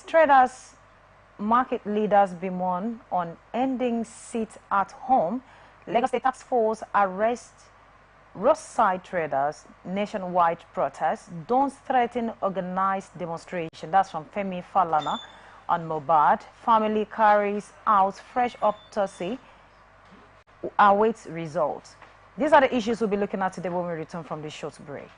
Traders market leaders bemoan on ending sit-at-home. Lagos State Task Force arrests roadside traders. Nationwide protests. Don't threaten organized demonstration. That's from Femi Falana on Mobad. Family carries out fresh autopsy. Awaits results. These are the issues we'll be looking at today when we return from this short break.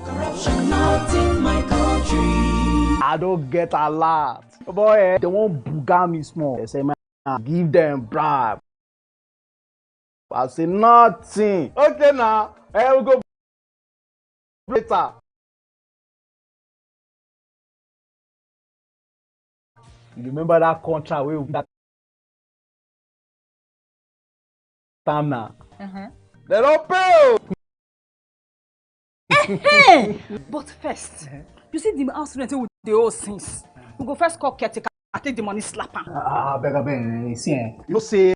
Corruption not in my country. I don't get a lot. Boy, they won't booga me small. They say, man, give them bribe. I say nothing. Okay now, we'll go later. You remember that contract we that time now? They don't pay. But first, you see the house rent with the old things. We go first call caretaker, I take the money, slap him. Beg, see, you say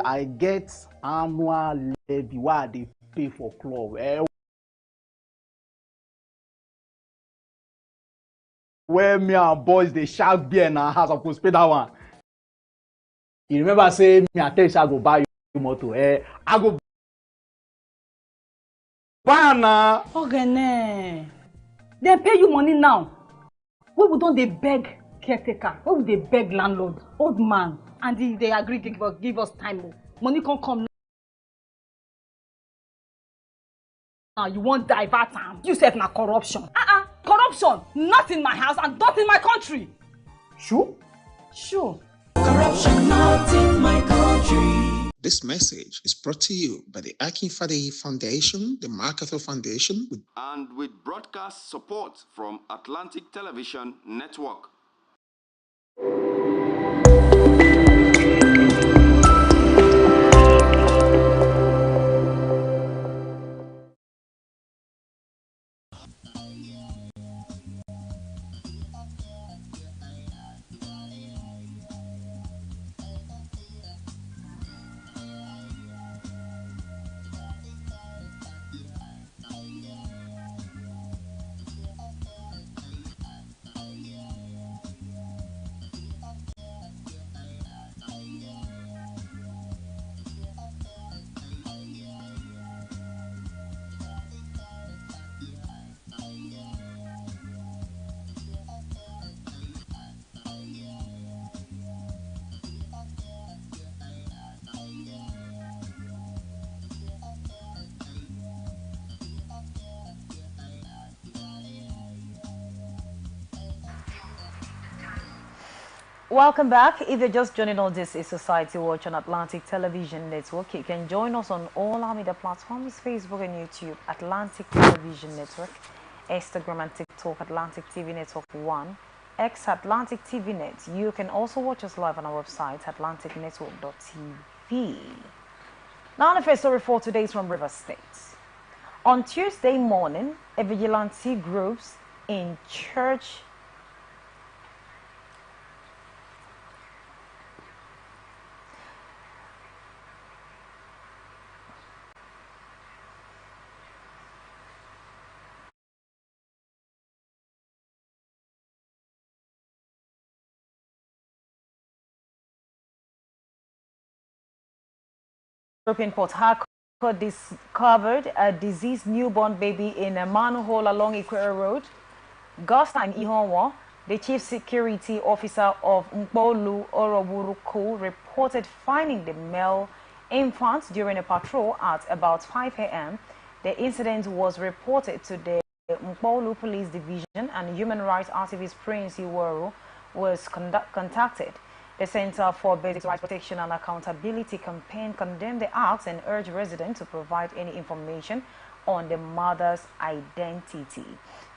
I get annual levy why they pay for club. Where me and boys they shark beer in our house, I could pay that one. You remember say me and tell you I go buy you motor. I go buy now. Okay, they pay you money now. Why we don't they beg caretaker? Why would they beg landlord, old man, and they agree to give us time? Money can't come now. You won't divert time. You said na corruption. Corruption, not in my house and not in my country. Sure? Sure. Corruption not in my country. This message is brought to you by the Akinfade Foundation, the Marketer Foundation, and with broadcast support from Atlantic Television Network. Welcome back. If you're just joining us, this is Society Watch on Atlantic Television Network. You can join us on all our media platforms, Facebook and YouTube, Atlantic Television Network, Instagram and TikTok, Atlantic TV Network 1, X Atlantic TV Net. You can also watch us live on our website, atlanticnetwork.tv. Now the first story for today is from Rivers State. On Tuesday morning, a vigilante groups in church in Port Harcourt discovered a deceased newborn baby in a manhole along Ikwere Road. Gostan Ihonwa, the chief security officer of Mkpolu Oroburuku, reported finding the male infant during a patrol at about 5 a.m. The incident was reported to the Mkpolu Police Division, and human rights activist Prince Iworo was contacted. The Center for Basic Rights Protection and Accountability campaign condemned the acts and urged residents to provide any information on the mother's identity.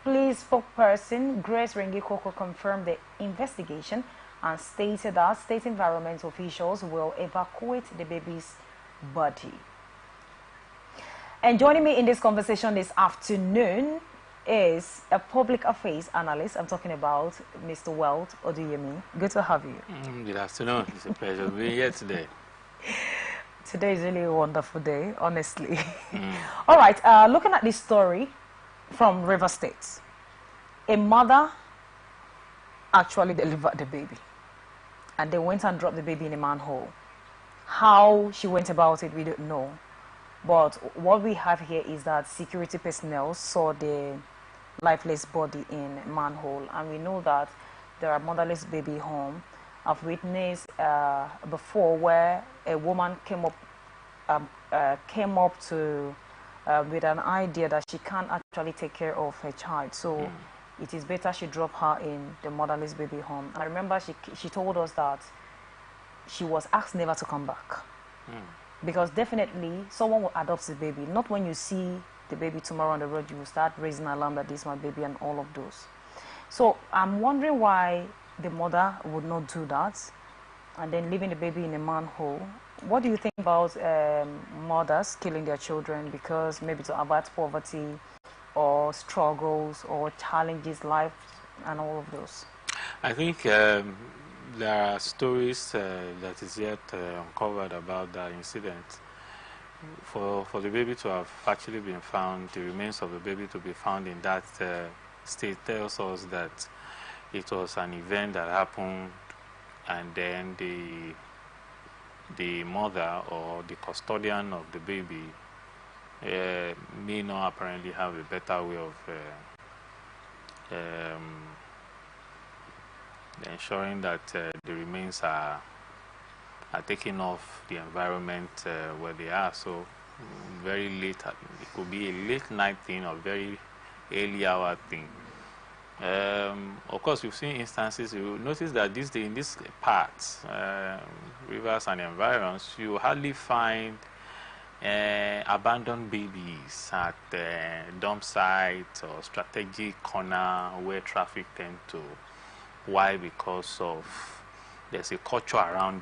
Police spokesperson Grace Rengikoko confirmed the investigation and stated that state environment officials will evacuate the baby's body. And joining me in this conversation this afternoon is a public affairs analyst. I'm talking about Mr. Welt Oduyemi. Good to have you. Good afternoon. It's a pleasure being here today. Today is really a wonderful day, honestly. All right, looking at this story from River State, a mother actually delivered the baby and they went and dropped the baby in a manhole. How she went about it, we don't know. But what we have here is that security personnel saw the lifeless body in a manhole, and we know that there are motherless baby home. I've witnessed before where a woman came up to with an idea that she can't actually take care of her child, so it is better she drop her in the motherless baby home. And I remember she told us that she was asked never to come back, because definitely someone will adopt the baby. Not when you see the baby tomorrow on the road, you will start raising alarm that this is my baby and all of those. So I'm wondering why the mother would not do that and then leaving the baby in a manhole. What do you think about mothers killing their children because maybe to avoid poverty or struggles or challenges, life and all of those? I think there are stories that is yet uncovered about that incident. For the baby to have actually been found, the remains of the baby to be found in that state tells us that it was an event that happened, and then the mother or the custodian of the baby may not apparently have a better way of ensuring that the remains are taken off the environment where they are. So very late, it could be a late night thing or very early hour thing. Of course, we've seen instances. You notice that in these parts, rivers and environs, you hardly find abandoned babies at dump sites or strategic corner where traffic tend to. Why? Because of there's a culture around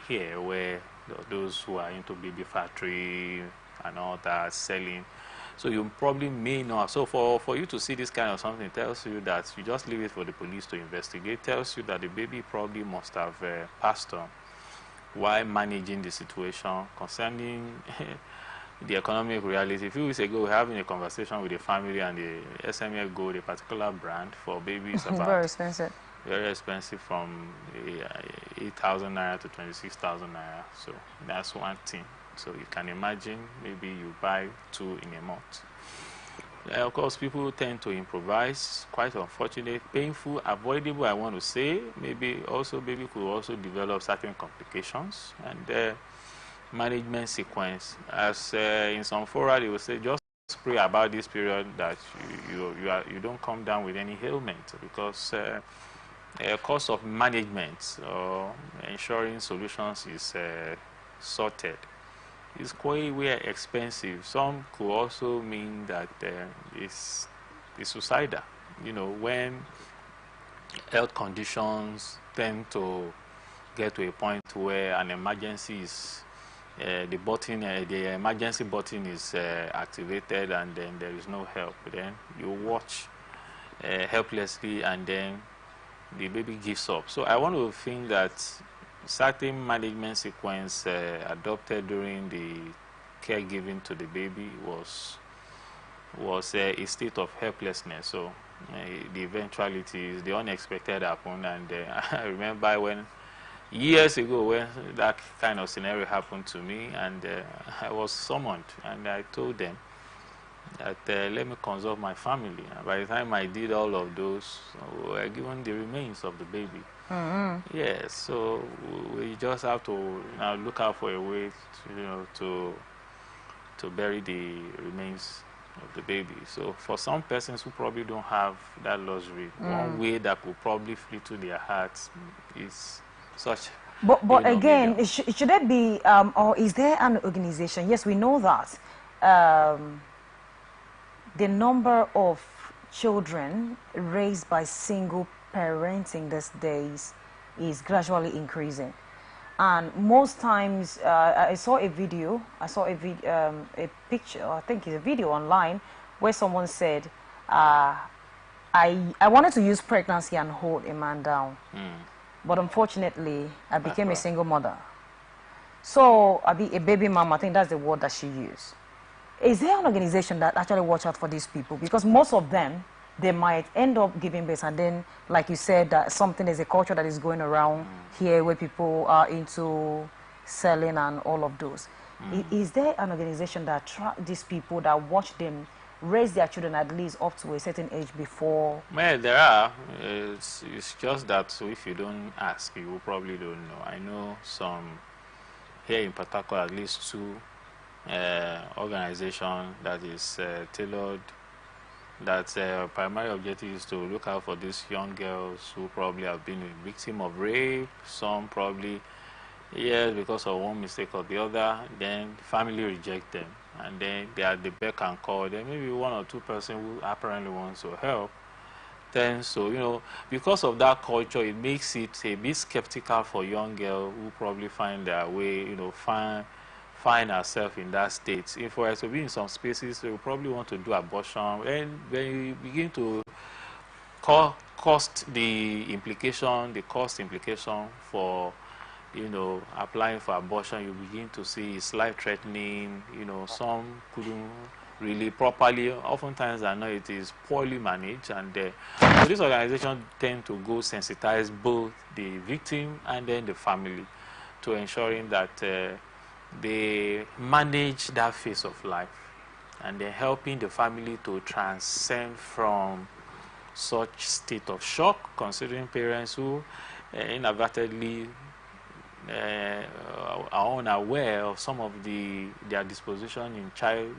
here where those who are into baby factory and all that selling. So you probably may not. So for you to see this kind of something tells you that you just leave it for the police to investigate. Tells you that the baby probably must have passed on while managing the situation. Concerning the economic reality, a few weeks ago we were having a conversation with the family, and the SML Gold, a particular brand for babies, about very expensive. Very expensive, from 8,000 naira to 26,000 naira. So that's one thing. So you can imagine, maybe you buy 2 in a month. Of course, people tend to improvise. Quite unfortunate, painful, avoidable, I want to say. Maybe also baby could also develop certain complications, and management sequence. As in some fora, they will say, just pray about this period that you don't come down with any ailment, because cost of management or ensuring solutions is sorted is quite expensive. Some could also mean that it's suicidal. You know, when health conditions tend to get to a point where an emergency is the emergency button is activated, and then there is no help. Then you watch helplessly, and then the baby gives up. So I want to think that certain management sequence adopted during the caregiving to the baby was a state of helplessness. So the eventualities, the unexpected happened, and I remember when years ago when that kind of scenario happened to me, and I was summoned, and I told them that let me consult my family. And by the time I did all of those, we were given the remains of the baby. Yes, so we just have to now look out for a way to bury the remains of the baby. So for some persons who probably don't have that luxury, one way that could probably flee to their hearts is such. But again, should there be or is there an organization? Yes, we know that the number of children raised by single parenting these days is gradually increasing, and most times I saw a picture, I think it's a video online, where someone said I wanted to use pregnancy and hold a man down, but unfortunately, I became a single mother. So I be a baby mom. I think that's the word that she used. Is there an organization that actually watch out for these people? Because most of them, they might end up giving birth, and then, like you said, that something is a culture that is going around here where people are into selling and all of those. Is there an organization that track these people, that watch them raise their children at least up to a certain age before? Well, there are. It's just that, so if you don't ask, you probably don't know. I know some here in particular, at least two organization that is tailored, that primary objective is to look out for these young girls who probably have been a victim of rape, some probably, yes, because of one mistake or the other, then family reject them, and then they are the beck and call. Then maybe one or two person who apparently wants to help. Then, so, you know, because of that culture, it makes it a bit skeptical for young girls who probably find their way, you know, find ourselves in that state. If we are to be in some spaces, we probably want to do abortion. And when you begin to cost implication for, you know, applying for abortion, you begin to see it's life-threatening. You know, some couldn't really properly. Oftentimes, I know it is poorly managed, and so this organization tend to go sensitize both the victim and then the family to ensuring that they manage that phase of life, and they're helping the family to transcend from such state of shock, considering parents who inadvertently are unaware of some of their disposition in child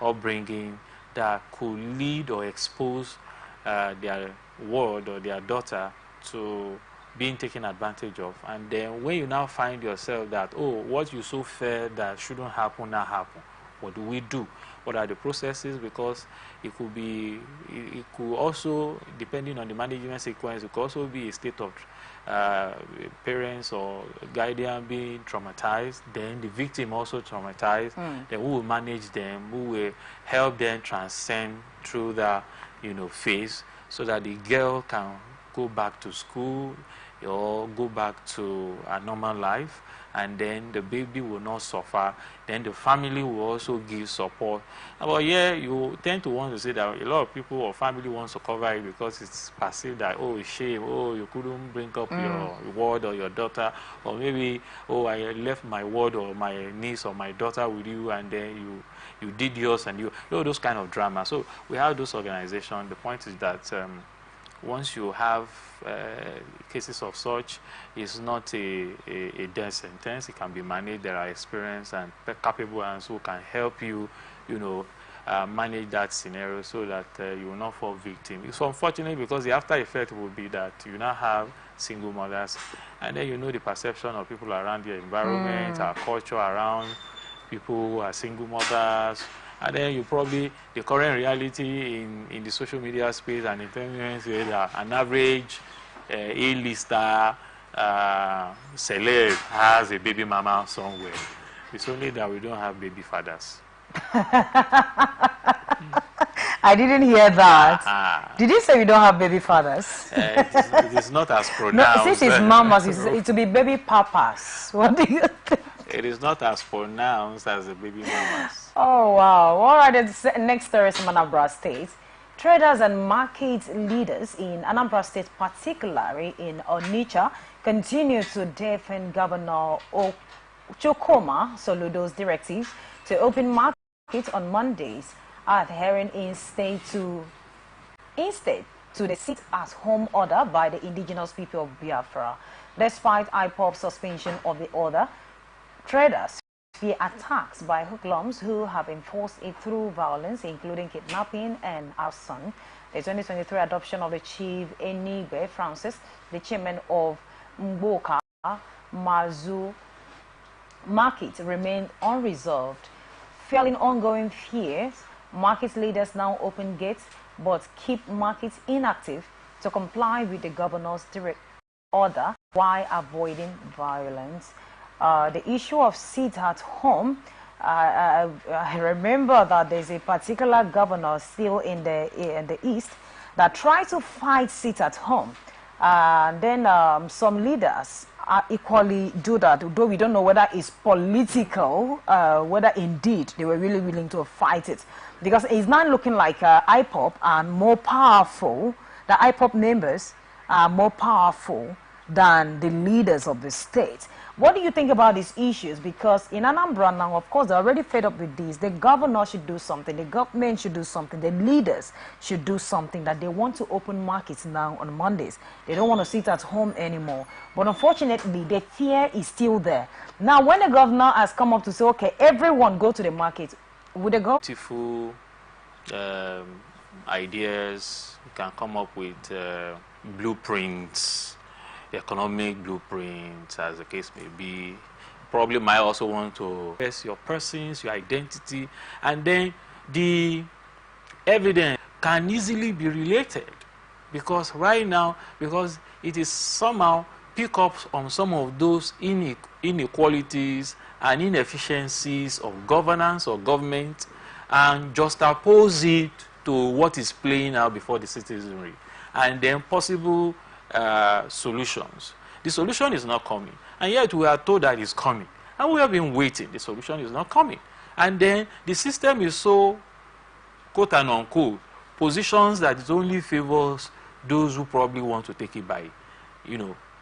upbringing that could lead or expose their ward or their daughter to being taken advantage of. And then when you now find yourself that, oh, what you so feared that shouldn't happen now happen, what do we do? What are the processes? Because it could be, it could also, depending on the management sequence, it could also be a state of parents or guardian being traumatized, then the victim also traumatized, then who will manage them, who will help them transcend through that, you know, phase, so that the girl can go back to school or go back to a normal life, and then the baby will not suffer. Then the family will also give support. But yeah, you tend to want to say that a lot of people or family wants to cover it because it's perceived that, oh, shame, oh, you couldn't bring up your ward or your daughter, or maybe, oh, I left my ward or my niece or my daughter with you, and then you did yours, and you know, those kind of drama. So we have those organizations. The point is that once you have cases of such, it's not a death sentence. It can be managed. There are experienced and capable hands who can help you, you know, manage that scenario so that you will not fall victim. It's unfortunate because the after effect will be that you now have single mothers, and then you know the perception of people around your environment, our culture around people who are single mothers. And then you probably, the current reality in the social media space and entertainment is that an average A-lister celeb has a baby mama somewhere. It's only that we don't have baby fathers. I didn't hear that. Did you say we don't have baby fathers? It is not as pronounced. No, since it's mamas, it will be baby papas. What do you think? It is not as pronounced as the baby mamas. Oh, wow. All right, next story is from Anambra State. Traders and market leaders in Anambra State, particularly in Onitsha, continue to defend Governor Chokoma Soludo's directive to open markets on Mondays, adhering instead to the sit-at-home order by the indigenous people of Biafra. Despite IPOB's suspension of the order, traders fear attacks by hoodlums who have enforced it through violence, including kidnapping and arson. The 2023 adoption of the Chief Enigbe Francis, the chairman of Mboka Mazu Market, remained unresolved. Feeling ongoing fears, market leaders now open gates but keep markets inactive to comply with the governor's direct order while avoiding violence. The issue of sit at home I remember that there's a particular governor still in the east that tried to fight sit at home. Then some leaders equally do that, though we don't know whether it's political, whether indeed they were really willing to fight it. Because it's not looking like IPOP are more powerful, the IPOP members are more powerful than the leaders of the state. What do you think about these issues? Because in Anambra now, of course, they're already fed up with this. The governor should do something. The government should do something. The leaders should do something, that they want to open markets now on Mondays. They don't want to sit at home anymore. But unfortunately, the fear is still there. Now, when the governor has come up to say, okay, everyone go to the market, would they go? Beautiful ideas. You can come up with blueprints, economic blueprints, as the case may be. Probably might also want to express your persons, your identity, and then the evidence can easily be related. Because right now, because it is somehow pick up on some of those inequalities and inefficiencies of governance or government and just oppose it to what is playing out before the citizenry, and then possible solutions. The solution is not coming, and yet we are told that it's coming, and we have been waiting. The solution is not coming, and then the system is so, quote and unquote, positions that it only favors those who probably want to take it by,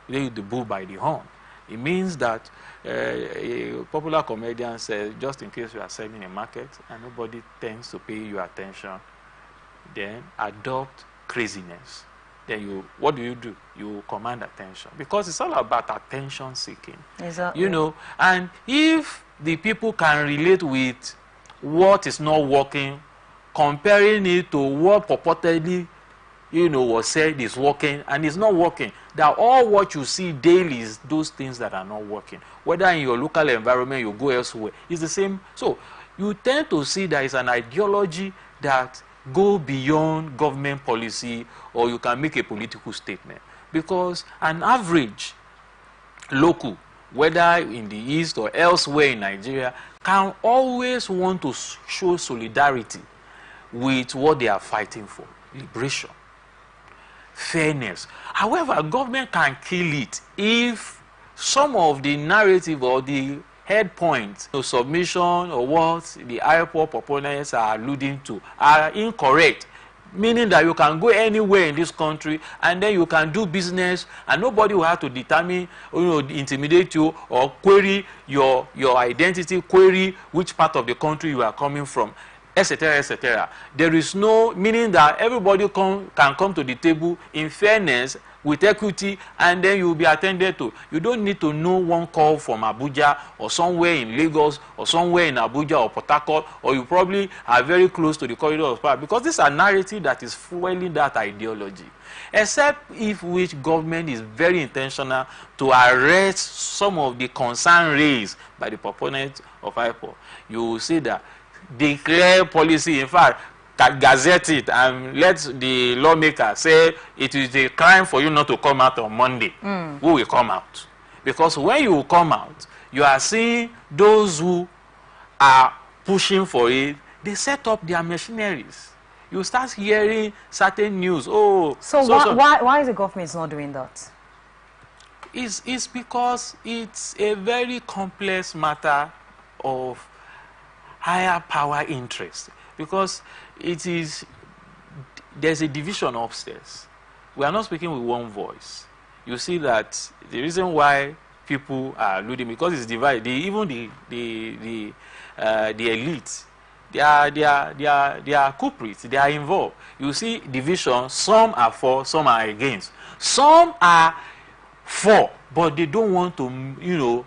lay the bull by the horn. It means that a popular comedian says, just in case you are selling a market and nobody tends to pay you attention, then adopt craziness. Then what do? You command attention, because it's all about attention seeking. Exactly. And if the people can relate with what is not working, comparing it to what purportedly, was said is working and it's not working, that all what you see daily is those things that are not working. Whether in your local environment, you go elsewhere, it's the same. So you tend to see there is an ideology that go beyond government policy, or you can make a political statement. Because an average local, whether in the East or elsewhere in Nigeria, can always want to show solidarity with what they are fighting for: liberation, fairness. However, government can kill it if some of the narrative or the head points, submission or what the IPOP opponents are alluding to are incorrect, meaning that you can go anywhere in this country and then you can do business and nobody will have to determine, intimidate you or query your identity, query which part of the country you are coming from, etc., etc. There is no, meaning that everybody can come to the table in fairness, with equity, and then you will be attended to. You don't need to know one call from Abuja or somewhere in Lagos or somewhere in Abuja or Port Harcourt, or you probably are very close to the corridor of power, because this is a narrative that is fueling that ideology. Except if which government is very intentional to arrest some of the concern raised by the proponents of IPOP. You will see that declare policy, in fact, gazette it and let the lawmaker say it is a crime for you not to come out on Monday. Who will come out? Because when you come out, you are seeing those who are pushing for it, they set up their machineries. You start hearing certain news. Why is the government not doing that? It's because it's a very complex matter of higher power interest. Because there's a division upstairs. We are not speaking with one voice. You see that the reason why people are looting, because it's divided. Even the elite, they are culprits. They are involved. You see division. Some are for, some are against. Some are for, but they don't want to,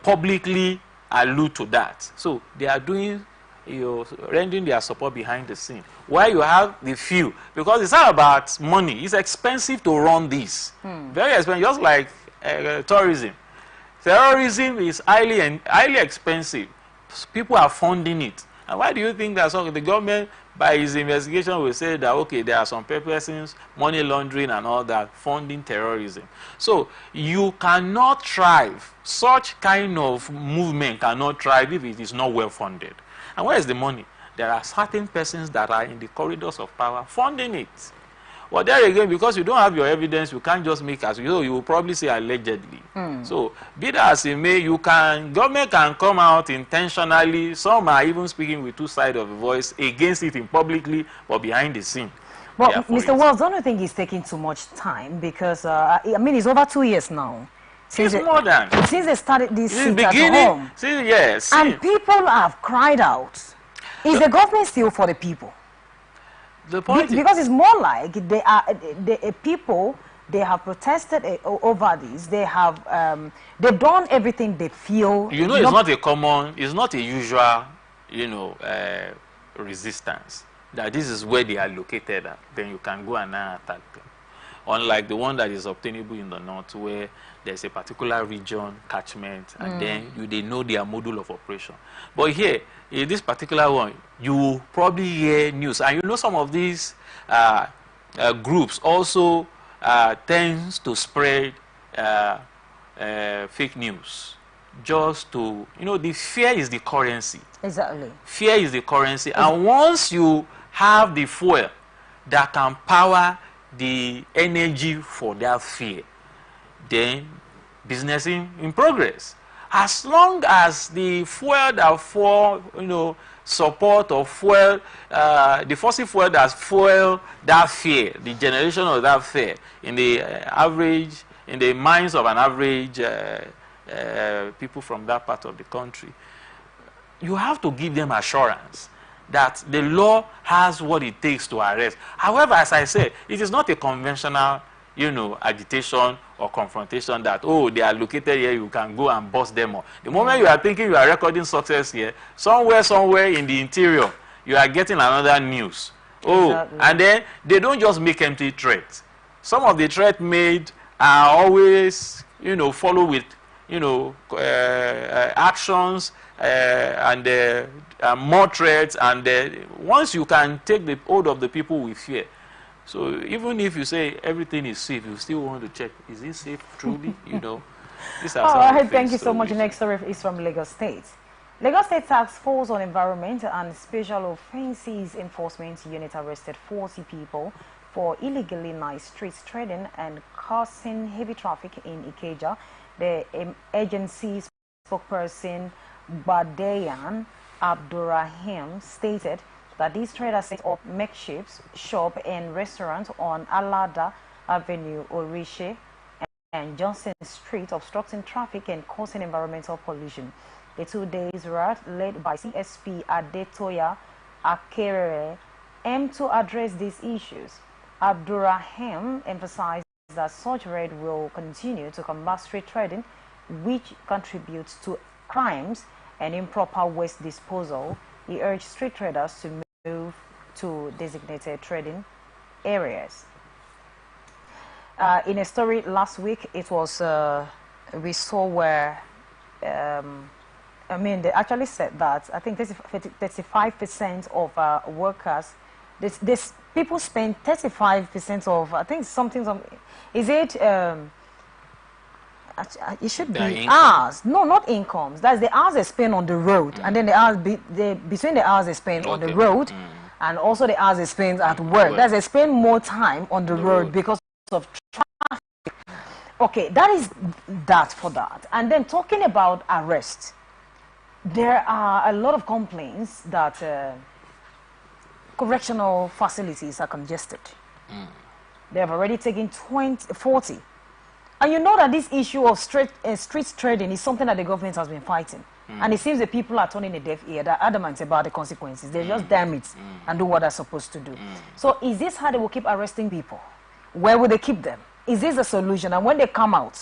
publicly allude to that. So they are doing, rendering their support behind the scene. While you have the few, because it's not about money. It's expensive to run this. Very expensive, just like tourism. Terrorism is highly expensive. People are funding it. And why do you think that the government by his investigation will say that, okay, there are some persons, money laundering and all that, funding terrorism. So you cannot thrive. Such kind of movement cannot thrive if it is not well funded. And where is the money? There are certain persons that are in the corridors of power funding it. Well, there again, because you don't have your evidence, you can't just make as you know, you will probably say allegedly. So, be that as it may, government can come out intentionally. Some are even speaking with two sides of the voice against it in publicly, but behind the scene. Well, Mr. Wells, don't you think he's taking too much time? Because, I mean, it's over 2 years now. Since they started this seat at home. Yes. And people have cried out. Is the government still for the people? The point because it's more like people, they have protested over this. They have they've done everything they feel. You know, it's not a usual, resistance. That this is where they are located at. Then you can go and attack them. Unlike the one that is obtainable in the north, where there's a particular region, catchment, and then they know their module of operation. But here, in this particular one, you will probably hear news. And you know some of these groups also tends to spread fake news. Just to, the fear is the currency. Exactly. Fear is the currency. And once you have the fuel that can power the energy for that fear, then business in progress. As long as the fuel that support or fuel, the fossil fuel that fuel that fear, the generation of that fear in the minds of an average people from that part of the country, you have to give them assurance that the law has what it takes to arrest. However, as I said, it is not a conventional, agitation or confrontation that, they are located here, you can go and bust them up. The moment you are thinking you are recording success here, somewhere in the interior, you are getting another news. Exactly. And then they don't just make empty threats. Some of the threats made are always, follow with, actions and more threats, and once you can take the hold of the people with fear. So even if you say everything is safe, you still want to check, is it safe truly? These are all right, thank you so so much. Next story is from Lagos State. Lagos State Task Force on Environment and Special Offences Enforcement Unit arrested 40 people for illegally night street trading and causing heavy traffic in Ikeja. The agency's spokesperson Badeyan Abdurrahim stated that these traders set up makeshift shop and restaurant on Alada Avenue, Orishe, and Johnson Street, obstructing traffic and causing environmental pollution. The 2 days route, led by CSP Adetoya Akere, aimed to address these issues. Abdurrahim emphasized that such raid will continue to combat street trading, which contributes to crimes and improper waste disposal. He urged street traders to move to designated trading areas. In a story last week, it was we saw where they actually said that I think 35% of workers, this people spend 35% of, I think something is it? It should be hours. No, not incomes. That's the hours they spend on the road, and then the hours between the hours they spend on the road, and also the hours they spend at work. That's they spend more time on the road because of traffic. Okay, that is that for that. And then talking about arrest, there are a lot of complaints that correctional facilities are congested. They have already taken 40. And you know that this issue of street trading is something that the government has been fighting. And it seems the people are turning a deaf ear. They're adamant about the consequences. They just damn it and do what they're supposed to do. So is this how they will keep arresting people? Where will they keep them? Is this the solution? And when they come out,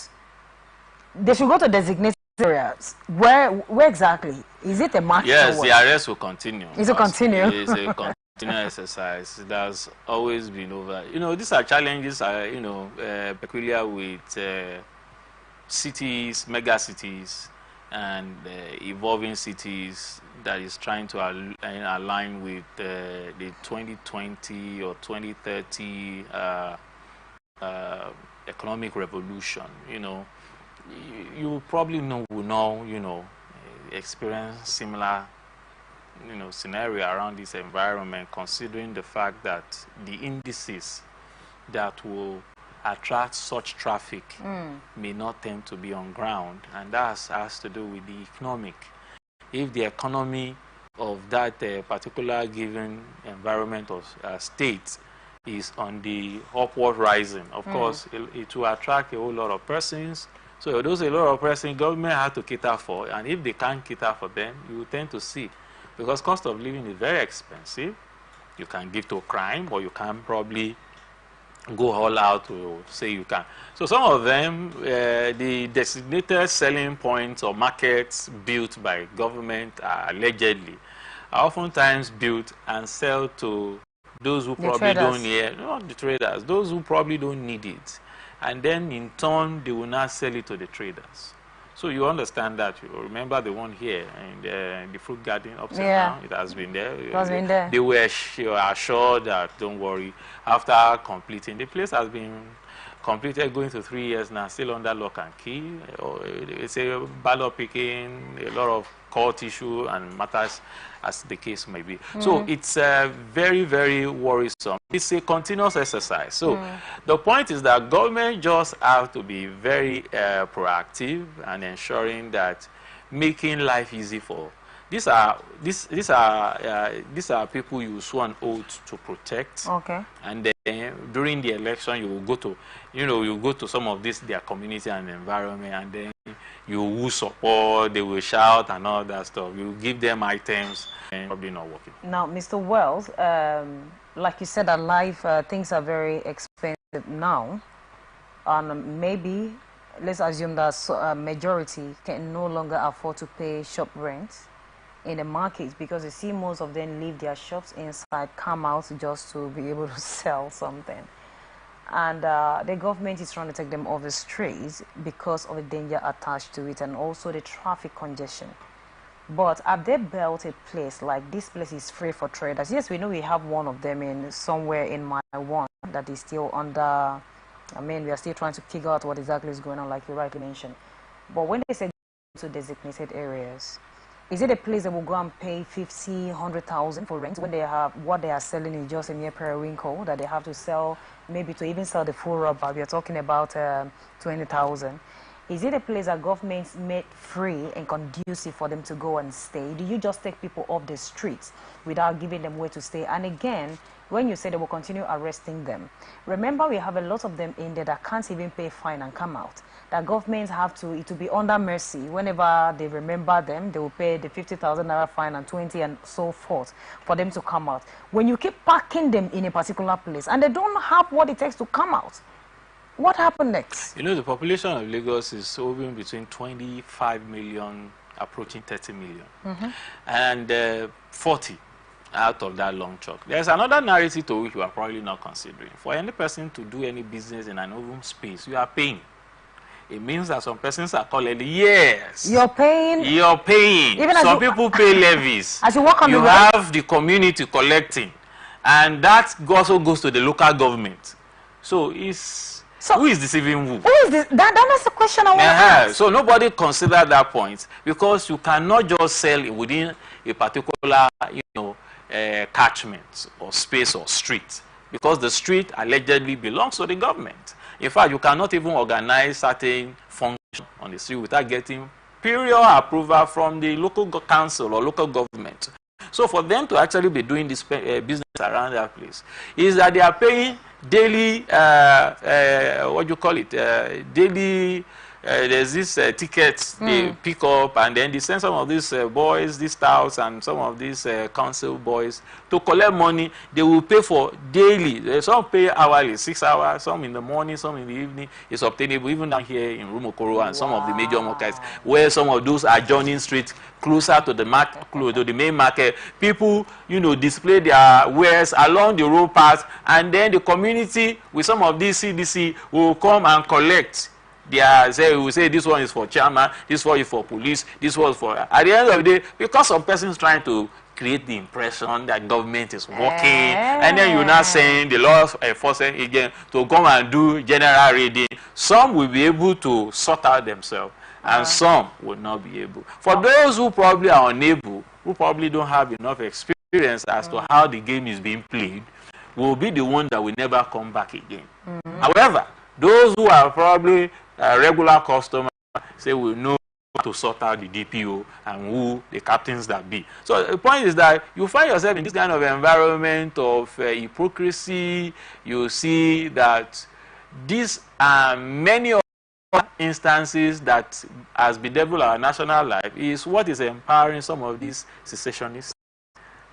they should go to designated areas. Where exactly? Is it a market? Yes, the arrest will continue. It will continue. It's a continuous exercise. It has always been over. These are challenges, peculiar with cities, mega cities, and evolving cities that is trying to align with the 2020 or 2030 economic revolution. You know, you probably will know, you know, experience similar, you know, scenario around this environment, considering the fact that the indices that will attract such traffic may not tend to be on ground, and that has to do with the economic. If the economy of that particular given environment or state is on the upward rising, of course, it will attract a whole lot of persons. So those a lot of persons government have to cater for, and if they can't cater for them, you will tend to see, because cost of living is very expensive. You can give to crime, or you can probably go all out to say you can. So some of them, the designated selling points or markets built by government allegedly are oftentimes built and sell to those who probably don't need, not the traders, those who probably don't need it. And then in turn, they will not sell it to the traders. So you understand that. You remember the one here in the fruit garden upstairs now? It has been there. It has been there. They were assured that, don't worry, after completing, the place has been completed going to 3 years now, still under lock and key. It's a ballot picking, a lot of court issue and matters as the case may be. So it's very, very worrisome. It's a continuous exercise. So the point is that government just have to be very proactive and ensuring that making life easy for. These are people you swear an oath to protect. Okay. And then during the election, you will go to, you go to some of their community and environment, and then you will support, they will shout and all that stuff. You give them items, and probably not working. Now, Mr. Wells, like you said, that life things are very expensive now, and maybe let's assume that a majority can no longer afford to pay shop rent in the market, because you see most of them leave their shops inside, come out just to be able to sell something. And the government is trying to take them off the streets because of the danger attached to it and also the traffic congestion. But have they built a place like this place is free for traders? Yes, we know we have one of them in somewhere in my one that is still under, I mean, we are still trying to figure out what exactly is going on, like you rightly mentioned. But when they say to designated areas, is it a place that will go and pay 50, 100,000 for rent when they have what they are selling is just a mere periwinkle that they have to sell, maybe to even sell the full rubber? We are talking about 20,000. Is it a place that governments made free and conducive for them to go and stay? Do you just take people off the streets without giving them where to stay? And again, when you say they will continue arresting them, remember we have a lot of them in there that can't even pay fine and come out. That governments have to, it will be under mercy. Whenever they remember them, they will pay the 50,000 naira fine and 20 and so forth for them to come out. When you keep parking them in a particular place and they don't have what it takes to come out, what happened next? You know, the population of Lagos is hovering between 25 million, approaching 30 million. And 40 out of that long chalk. There's another narrative to which you are probably not considering. For any person to do any business in an open space, you are paying. It means that some persons are calling, yes. You're paying? You're paying. Even some people pay levies. As you walk on you have the community collecting. And that also goes to the local government. So who is deceiving who? Who is this? That's the question I want to ask. So nobody considered that point, because you cannot just sell within a particular, catchment or space or street, because the street allegedly belongs to the government. In fact, you cannot even organize certain functions on the street without getting prior approval from the local council or local government. So for them to actually be doing this business around that place is that they are paying daily, what do you call it, daily, there's this tickets they pick up, and then they send some of these boys, these touts, and some of these council boys to collect money. They will pay for daily. Some pay hourly, 6 hours, some in the morning, some in the evening. It's obtainable even down here in Rumokoro and some of the major markets, where some of those adjoining streets closer to the market, to the main market, people, display their wares along the road path, and then the community with some of these CDC will come and collect. They are say we say this one is for chairman, this one is for police, this one is for. At the end of the day, because some persons trying to create the impression that government is working, and then you're not saying the law enforcement agent to come and do general raiding. Some will be able to sort out themselves, and some will not be able. For those who probably are unable, who probably don't have enough experience as to how the game is being played, will be the one that will never come back again. However, those who are probably regular customers say we know how to sort out the DPO and who the captains that be. So the point is that you find yourself in this kind of environment of hypocrisy. You see that these are many of instances that has bedeviled our national life is what is empowering some of these secessionists.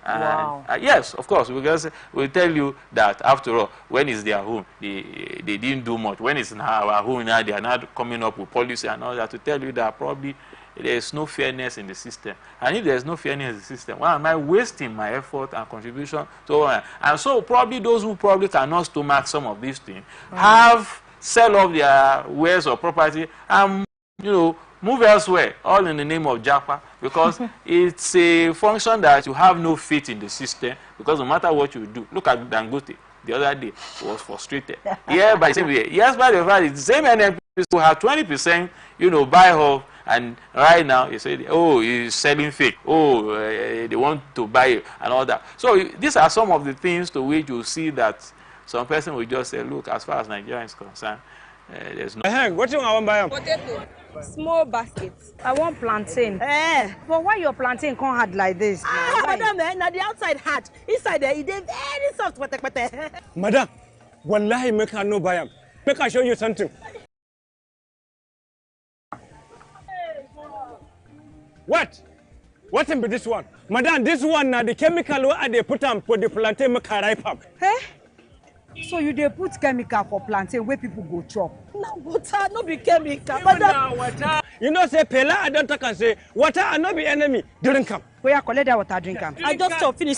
Wow. Yes, of course, because we'll tell you that after all, when it's their home, they didn't do much. When it's in our home now, they are not coming up with policy and all that to tell you that probably there is no fairness in the system. And if there is no fairness in the system, why am I wasting my effort and contribution? And so probably those who probably cannot stomach some of these things have sell off their wares or property and, you know, move elsewhere, all in the name of Japa, because it's a function that you have no faith in the system, because no matter what you do, look at Dangote the other day, was frustrated. Yeah, by the same way. Yes, by the fact, it's the same NMPs who have 20%, you know, buy off, and right now, you say, oh, he's selling fake, oh, they want to buy it, and all that. So these are some of the things to which you see that some person will just say, look, as far as Nigeria is concerned, there's no... Hey, what you want to buy? Potato. Small basket. I want plantain. But why your plantain can't hard like this? Madam, now the outside hard. Inside there, it is very soft. Madam, wallahi, make her no buy them. Make her show you something. What? What in this one? Madam, this one now the chemical what they put on for the plantain make her ripe up. Hey? So you dey put chemical for plantain where people go chop? No water, no be chemical. Water. You know say Pela I don't talk and say water and not be enemy. Drink am. Where you collect that water, drink am. I just chop finish.